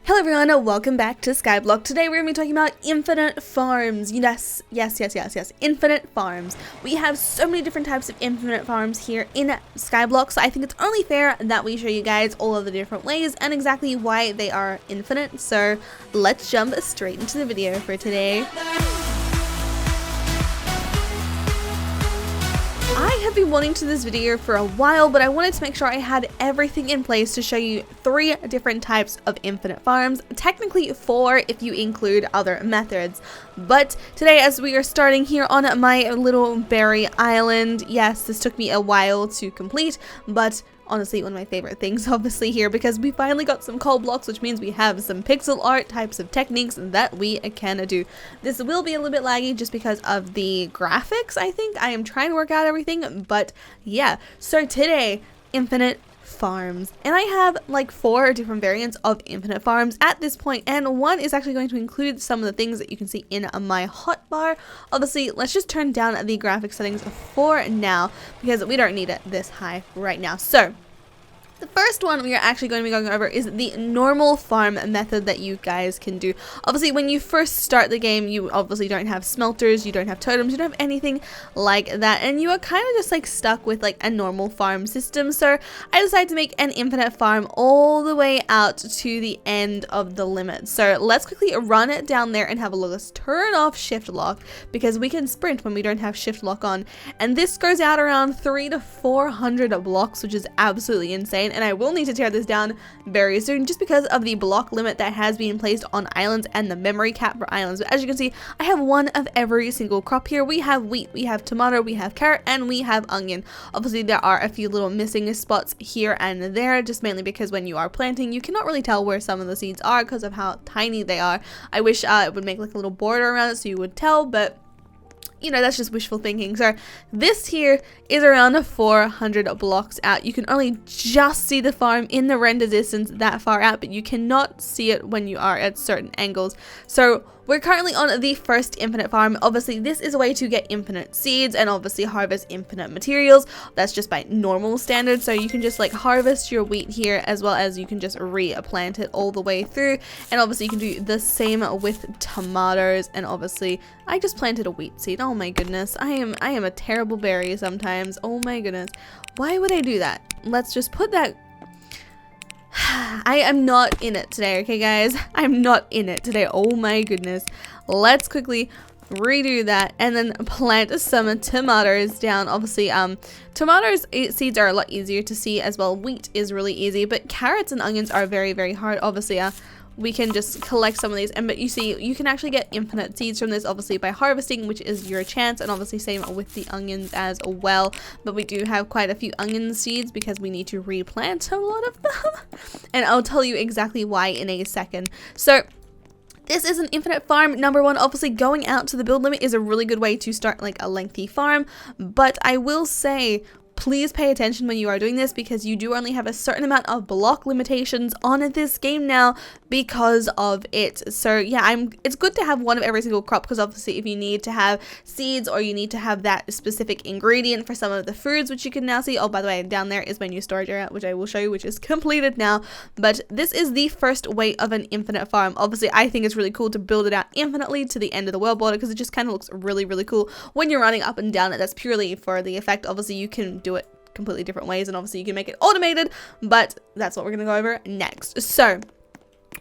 Hello everyone, welcome back to Skyblock. Today we're going to be talking about infinite farms. Yes, infinite farms. We have so many different types of infinite farms here in Skyblock, so I think it's only fair that we show you guys all of the different ways and exactly why they are infinite. So let's jump straight into the video for today. I have been wanting to do this video for a while, but I wanted to make sure I had everything in place to show you 3 different types of infinite farms, technically 4 if you include other methods. But today, as we are starting here on my little berry island, yes, this took me a while to complete, but honestly one of my favorite things obviously here, because we finally got some coal blocks, which means we have some pixel art types of techniques that we can do. This will be a little bit laggy just because of the graphics. I think I am trying to work out everything, but yeah. So today, infinite farms, and I have like 4 different variants of infinite farms at this point, and one is actually going to include some of the things that you can see in my hotbar. Obviously, let's just turn down the graphic settings for now because we don't need it this high right now. So the first one we are actually going to be going over is the normal farm method that you guys can do. Obviously, when you first start the game, you obviously don't have smelters, you don't have totems, you don't have anything like that, and you are kind of just like stuck with like a normal farm system. So I decided to make an infinite farm all the way out to the end of the limit. So let's quickly run it down there and have a look. Let's turn off shift lock because we can sprint when we don't have shift lock on, and this goes out around 300 to 400 blocks, which is absolutely insane. And I will need to tear this down very soon just because of the block limit that has been placed on islands and the memory cap for islands. But as you can see, I have one of every single crop here. We have wheat, we have tomato, we have carrot, and we have onion. Obviously there are a few little missing spots here and there, just mainly because when you are planting you cannot really tell where some of the seeds are because of how tiny they are. I wish it would make like a little border around it so you would tell, but you know, that's just wishful thinking. So this here is around 400 blocks out. You can only just see the farm in the render distance that far out, but you cannot see it when you are at certain angles. So we're currently on the first infinite farm. Obviously, this is a way to get infinite seeds and obviously harvest infinite materials. That's just by normal standards. So you can just like harvest your wheat here, as well as you can just replant it all the way through. And obviously you can do the same with tomatoes. And obviously I just planted a wheat seed. Oh my goodness. I am a terrible berry sometimes. Oh my goodness. Why would I do that? Let's just put that. I am not in it today, okay guys? I'm not in it today. Oh my goodness. Let's quickly redo that and then plant some tomatoes down. Obviously tomatoes seeds are a lot easier to see as well. Wheat is really easy, but carrots and onions are very hard. Obviously we can just collect some of these, but you see you can actually get infinite seeds from this obviously by harvesting, which is your chance, and obviously same with the onions as well. But we do have quite a few onion seeds because we need to replant a lot of them and I'll tell you exactly why in a second. So this is an infinite farm. Number 1, obviously going out to the build limit is a really good way to start like a lengthy farm, but I will say please pay attention when you are doing this because you do only have a certain amount of block limitations on this game now because of it. So yeah, it's good to have one of every single crop because obviously if you need to have seeds or you need to have that specific ingredient for some of the foods, which you can now see. Oh, by the way, down there is my new storage area, which I will show you, which is completed now. But this is the first way of an infinite farm. Obviously I think it's really cool to build it out infinitely to the end of the world border because it just kind of looks really cool when you're running up and down it. That's purely for the effect. Obviously you can do it completely different ways, and obviously you can make it automated, but that's what we're going to go over next. So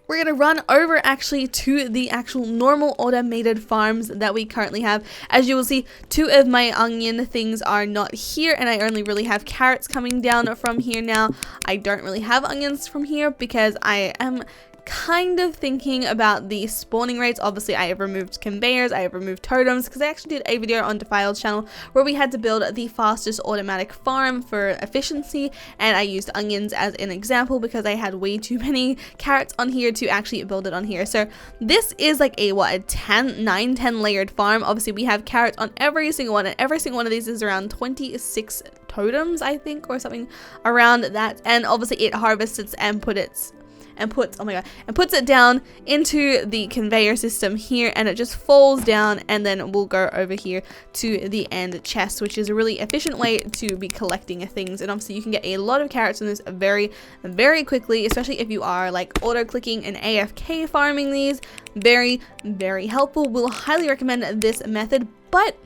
we're going to run over actually to the actual normal automated farms that we currently have. As you will see, 2 of my onion things are not here, and I only really have carrots coming down from here now. I don't really have onions from here because I am kind of thinking about the spawning rates. Obviously I have removed conveyors, I have removed totems, because I actually did a video on Defiled's channel where we had to build the fastest automatic farm for efficiency, and I used onions as an example because I had way too many carrots on here to actually build it on here. So this is like a 9-10 layered farm. Obviously we have carrots on every single one, and every single one of these is around 26 totems I think, or something around that, and obviously it harvests and and puts, oh my god, and puts it down into the conveyor system here, and it just falls down, and then we'll go over here to the end chest, which is a really efficient way to be collecting things. And obviously you can get a lot of carrots in this very quickly, especially if you are like auto clicking and AFK farming these. Very helpful. Will highly recommend this method, but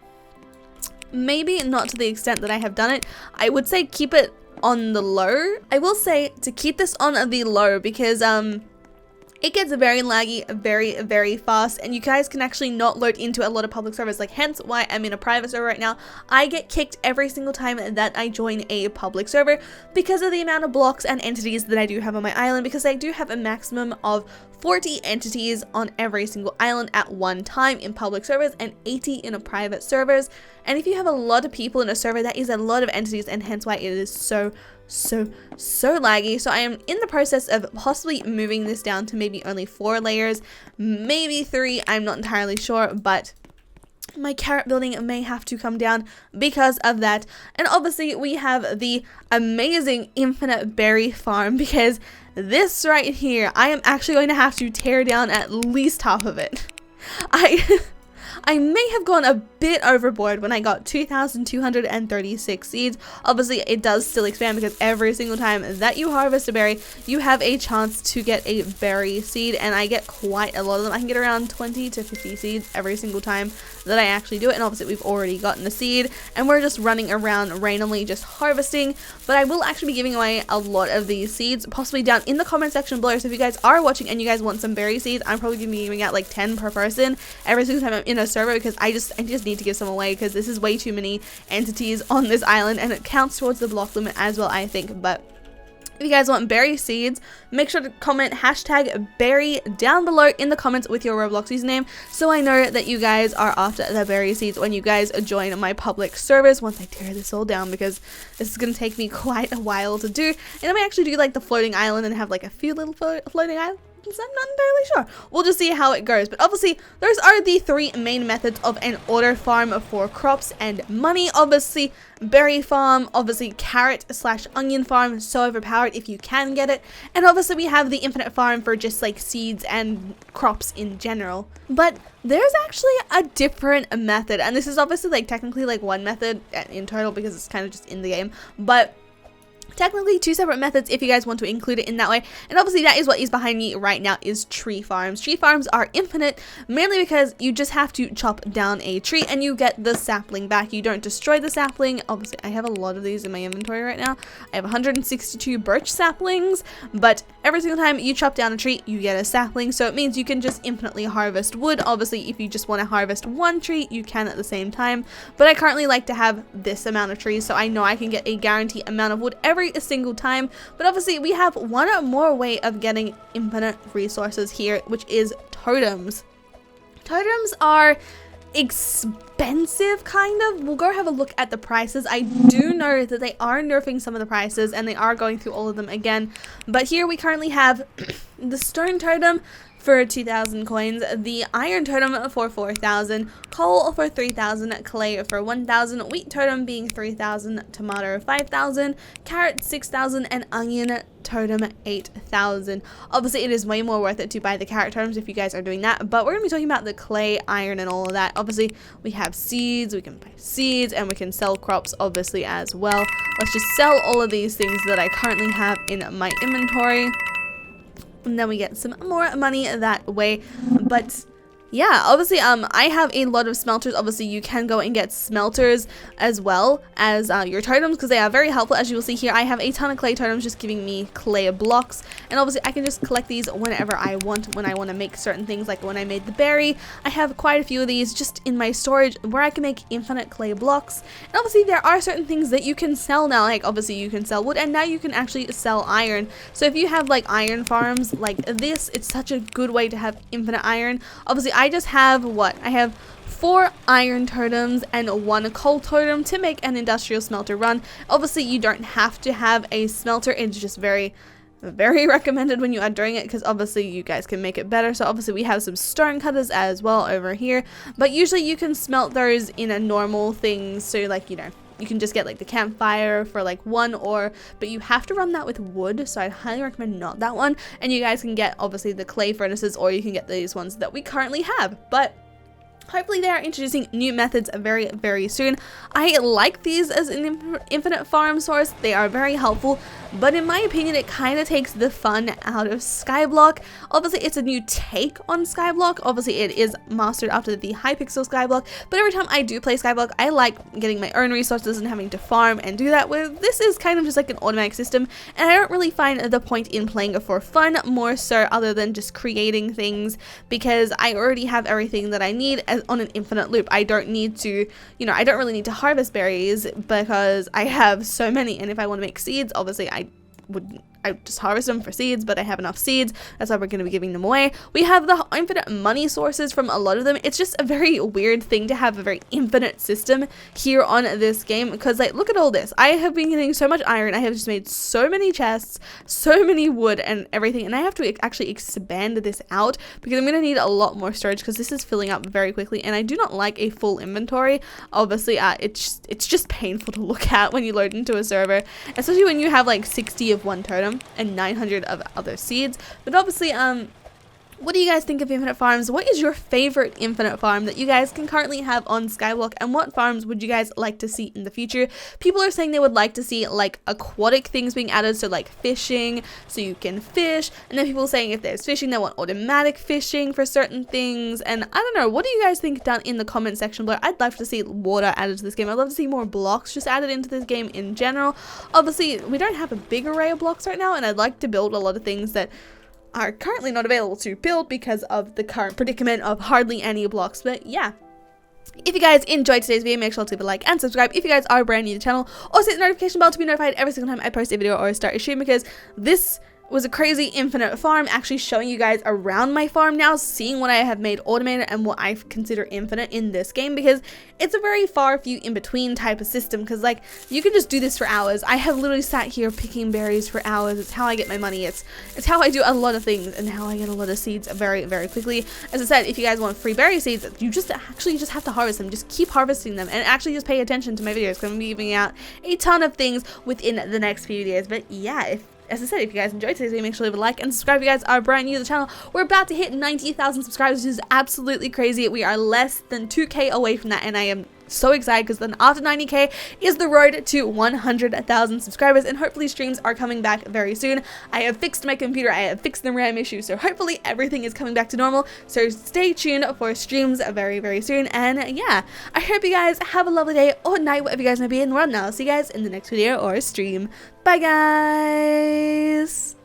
maybe not to the extent that I have done it. I would say keep it on the low. I will say to keep this on the low because it gets very laggy very fast, and you guys can actually not load into a lot of public servers, like hence why I'm in a private server right now. I get kicked every single time that I join a public server because of the amount of blocks and entities that I do have on my island, because I do have a maximum of 40 entities on every single island at one time in public servers and 80 in a private servers. And if you have a lot of people in a server, that is a lot of entities, and hence why it is so laggy. So I am in the process of possibly moving this down to maybe only 4 layers, maybe 3, I'm not entirely sure, but my carrot building may have to come down because of that. And obviously we have the amazing infinite berry farm, because this right here, I am actually going to have to tear down at least half of it. I may have gone a bit overboard when I got 2,236 seeds. Obviously, it does still expand because every single time that you harvest a berry, you have a chance to get a berry seed, and I get quite a lot of them. I can get around 20 to 50 seeds every single time that I actually do it, and obviously we've already gotten the seed, and we're just running around randomly just harvesting. But I will actually be giving away a lot of these seeds, possibly down in the comment section below. So if you guys are watching and you guys want some berry seeds, I'm probably going to be giving out like 10 per person every single time I'm in a server, because I just need to give some away, because this is way too many entities on this island, and it counts towards the block limit as well, I think. But if you guys want berry seeds, make sure to comment hashtag berry down below in the comments with your Roblox username, so I know that you guys are after the berry seeds when you guys join my public servers once I tear this all down, because this is going to take me quite a while to do. And I may actually do like the floating island and have like a few little floating islands. I'm not entirely sure. We'll just see how it goes. But obviously, those are the 3 main methods of an auto farm for crops and money. Obviously, berry farm, obviously carrot / onion farm, so overpowered if you can get it. And obviously we have the infinite farm for just like seeds and crops in general. But there's actually a different method, and this is obviously like technically like one method in total because it's kind of just in the game, but technically 2 separate methods if you guys want to include it in that way. And obviously that is what is behind me right now, is tree farms. Tree farms are infinite, mainly because you just have to chop down a tree and you get the sapling back. You don't destroy the sapling. Obviously I have a lot of these in my inventory right now. I have 162 birch saplings, but every single time you chop down a tree you get a sapling, so it means you can just infinitely harvest wood. Obviously if you just want to harvest one tree you can at the same time, but I currently like to have this amount of trees, so I know I can get a guaranteed amount of wood every single time. But obviously we have one more way of getting infinite resources here, which is totems. Totems are expensive, kind of. We'll go have a look at the prices. I do know that they are nerfing some of the prices and they are going through all of them again, but here we currently have the stone totem for 2,000 coins, the iron totem for 4,000, coal for 3,000, clay for 1,000, wheat totem being 3,000, tomato 5,000, carrot 6,000, and onion totem 8,000. Obviously it is way more worth it to buy the carrot totems if you guys are doing that, but we're going to be talking about the clay, iron, and all of that. Obviously we have seeds, we can buy seeds, and we can sell crops obviously as well. Let's just sell all of these things that I currently have in my inventory, and then we get some more money that way. But yeah, obviously I have a lot of smelters. Obviously you can go and get smelters as well as your totems, because they are very helpful. As you will see here, I have a ton of clay totems just giving me clay blocks, and obviously I can just collect these whenever I want, when I want to make certain things. Like when I made the berry, I have quite a few of these just in my storage where I can make infinite clay blocks. And obviously there are certain things that you can sell now, like obviously you can sell wood, and now you can actually sell iron. So if you have like iron farms like this, it's such a good way to have infinite iron. Obviously I just have I have 4 iron totems and 1 coal totem to make an industrial smelter run. Obviously you don't have to have a smelter, it's just very recommended when you are doing it, because obviously you guys can make it better. So obviously we have some stone cutters as well over here, but usually you can smelt those in a normal things, so like, you know, you can just get like the campfire for like 1 ore, but you have to run that with wood, so I'd highly recommend not that one. And you guys can get obviously the clay furnaces, or you can get these ones that we currently have. But hopefully they are introducing new methods very, very soon. I like these as an infinite farm source. They are very helpful, but in my opinion, it kind of takes the fun out of Skyblock. Obviously, it's a new take on Skyblock. Obviously, it is mastered after the Hypixel Skyblock, but every time I do play Skyblock, I like getting my own resources and having to farm and do that. Where this is kind of just like an automatic system, and I don't really find the point in playing it for fun, more so other than just creating things, because I already have everything that I need on an infinite loop. I don't need to, you know, I don't really need to harvest berries because I have so many, and if I want to make seeds, obviously I just harvest them for seeds, but I have enough seeds, that's why we're going to be giving them away. We have the infinite money sources from a lot of them. It's just a very weird thing to have a very infinite system here on this game, because like, look at all this. I have been getting so much iron, I have just made so many chests, so many wood and everything, and I have to actually expand this out because I'm going to need a lot more storage, because this is filling up very quickly, and I do not like a full inventory. Obviously, it's just painful to look at when you load into a server, especially when you have like 60 of one totem and 900 of other seeds. But obviously, what do you guys think of infinite farms? What is your favorite infinite farm that you guys can currently have on Skyblock, and what farms would you guys like to see in the future? People are saying they would like to see like aquatic things being added, so like fishing, so you can fish, and then people saying if there's fishing, they want automatic fishing for certain things. And I don't know, what do you guys think down in the comment section below? I'd love to see water added to this game. I'd love to see more blocks just added into this game in general. Obviously, we don't have a big array of blocks right now, and I'd like to build a lot of things that are currently not available to build because of the current predicament of hardly any blocks. But yeah, if you guys enjoyed today's video, make sure to leave a like and subscribe if you guys are brand new to the channel. Also hit the notification bell to be notified every single time I post a video or start a stream, because this was a crazy infinite farm, actually showing you guys around my farm now, seeing what I have made automated and what I consider infinite in this game, because it's a very far few in between type of system, because like you can just do this for hours. I have literally sat here picking berries for hours. It's how I get my money. It's how I do a lot of things, and how I get a lot of seeds very, very quickly. As I said, if you guys want free berry seeds, you just have to harvest them. Just keep harvesting them, and actually just pay attention to my videos, because I'm going to be giving out a ton of things within the next few videos. But yeah, as I said, if you guys enjoyed today's video, make sure to leave a like and subscribe if you guys are brand new to the channel. We're about to hit 90,000 subscribers, which is absolutely crazy. We are less than 2K away from that, and I am so excited, because then after 90K is the road to 100,000 subscribers, and hopefully streams are coming back very soon. I have fixed my computer, I have fixed the RAM issue, so hopefully everything is coming back to normal. So stay tuned for streams very, very soon. And yeah, I hope you guys have a lovely day or night, whatever you guys may be in the world. Now I'll see you guys in the next video or stream. Bye guys!